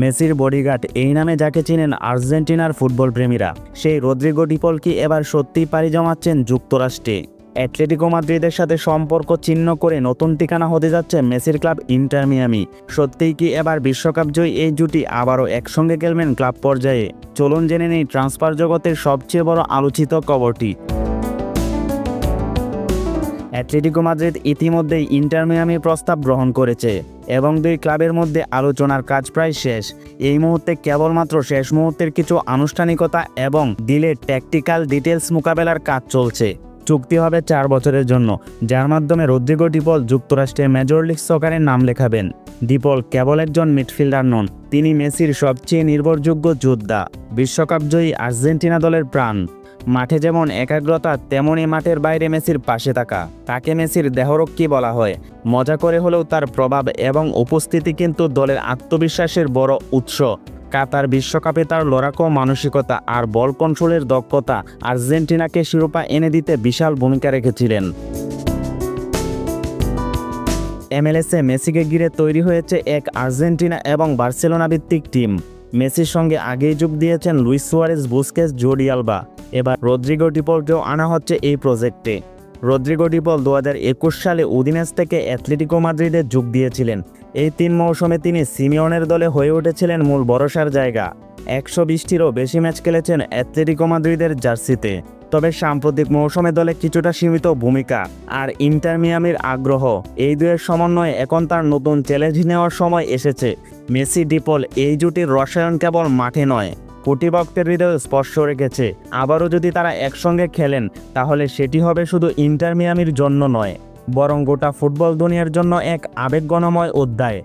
মেসির বডিগার্ড এই নামে যাকে চিনেন আর্জেন্টিনার ফুটবল প্রেমীরা, সেই রদ্রিগো ডিপল কি এবার সত্যিই পাড়ি জমাচ্ছেন যুক্তরাষ্ট্রে? অ্যাটলেটিকো মাদ্রিদের সাথে সম্পর্ক ছিন্ন করে নতুন ঠিকানা হতে যাচ্ছে মেসির ক্লাব ইন্টার মিয়ামি। সত্যিই কি এবার বিশ্বকাপ জয়ী এই জুটি আবারও একসঙ্গে খেলবেন ক্লাব পর্যায়ে? চলুন জেনে নেই ট্রান্সফার জগতের সবচেয়ে বড় আলোচিত খবরটি। অ্যাটলেটিকো মাদ্রিদ ইতিমধ্যেই ইন্টার মিয়ামির প্রস্তাব গ্রহণ করেছে এবং দুই ক্লাবের মধ্যে আলোচনার কাজ প্রায় শেষ। এই মুহূর্তে কেবলমাত্র শেষ মুহূর্তের কিছু আনুষ্ঠানিকতা এবং ডিলেড ট্যাকটিক্যাল ডিটেলস মোকাবেলার কাজ চলছে। চুক্তি হবে 4 বছরের জন্য, যার মাধ্যমে রদ্রিগো ডিপল যুক্তরাষ্ট্রের মেজর লিগ সকারে নাম লেখাবেন। ডিপল কেবল একজন মিডফিল্ডার নন, তিনি মেসির সবচেয়ে নির্ভরযোগ্য যোদ্ধা, বিশ্বকাপ জয়ী আর্জেন্টিনা দলের প্রাণ। মাঠে যেমন একাগ্রতা, তেমনই মাঠের বাইরে মেসির পাশে থাকা। তাকে মেসির দেহরক্ষী বলা হয়। মজা করে হলেও তার প্রভাব এবং উপস্থিতি কিন্তু দলের আত্মবিশ্বাসের বড় উৎস। কাতার বিশ্বকাপে তার লড়াকু মানসিকতা আর বল কন্ট্রোলের দক্ষতা আর্জেন্টিনাকে শিরোপা এনে দিতে বিশাল ভূমিকা রেখেছিলেন। MLS-এ মেসিকে ঘিরে তৈরি হয়েছে এক আর্জেন্টিনা এবং বার্সেলোনা ভিত্তিক টিম। মেসির সঙ্গে আগেই যোগ দিয়েছেন লুইস সুয়ারেজ, বুস্কেস, জর্ডি আলবা। এবার রদ্রিগো ডিপলকেও আনা হচ্ছে এই প্রজেক্টে। রদ্রিগো ডিপল 2021 সালে উদিনেস থেকে অ্যাটলেটিকো মাদ্রিদে যোগ দিয়েছিলেন। এই 3 মৌসুমে তিনি সিমিওনের দলে হয়ে উঠেছিলেন মূল ভরসার জায়গা। 120টিরও বেশি ম্যাচ খেলেছেন অ্যাটলেটিকো মাদ্রিদের জার্সিতে। তবে সাম্প্রতিক মৌসুমে দলে কিছুটা সীমিত ভূমিকা আর ইন্টার মিয়ামির আগ্রহ, এই দুয়ের সমন্বয়ে এখন তার নতুন চ্যালেঞ্জ নেওয়ার সময় এসেছে। মেসি ডিপল এই জুটির রসায়ন কেবল মাঠে নয়, কোটি ভক্তের হৃদয়ে স্পর্শ রেখেছে। আবারও যদি তারা একসঙ্গে খেলেন, তাহলে সেটি হবে শুধু ইন্টার মিয়ামির জন্য নয়, বরং গোটা ফুটবল দুনিয়ার জন্য এক আবেগঘনময় অধ্যায়।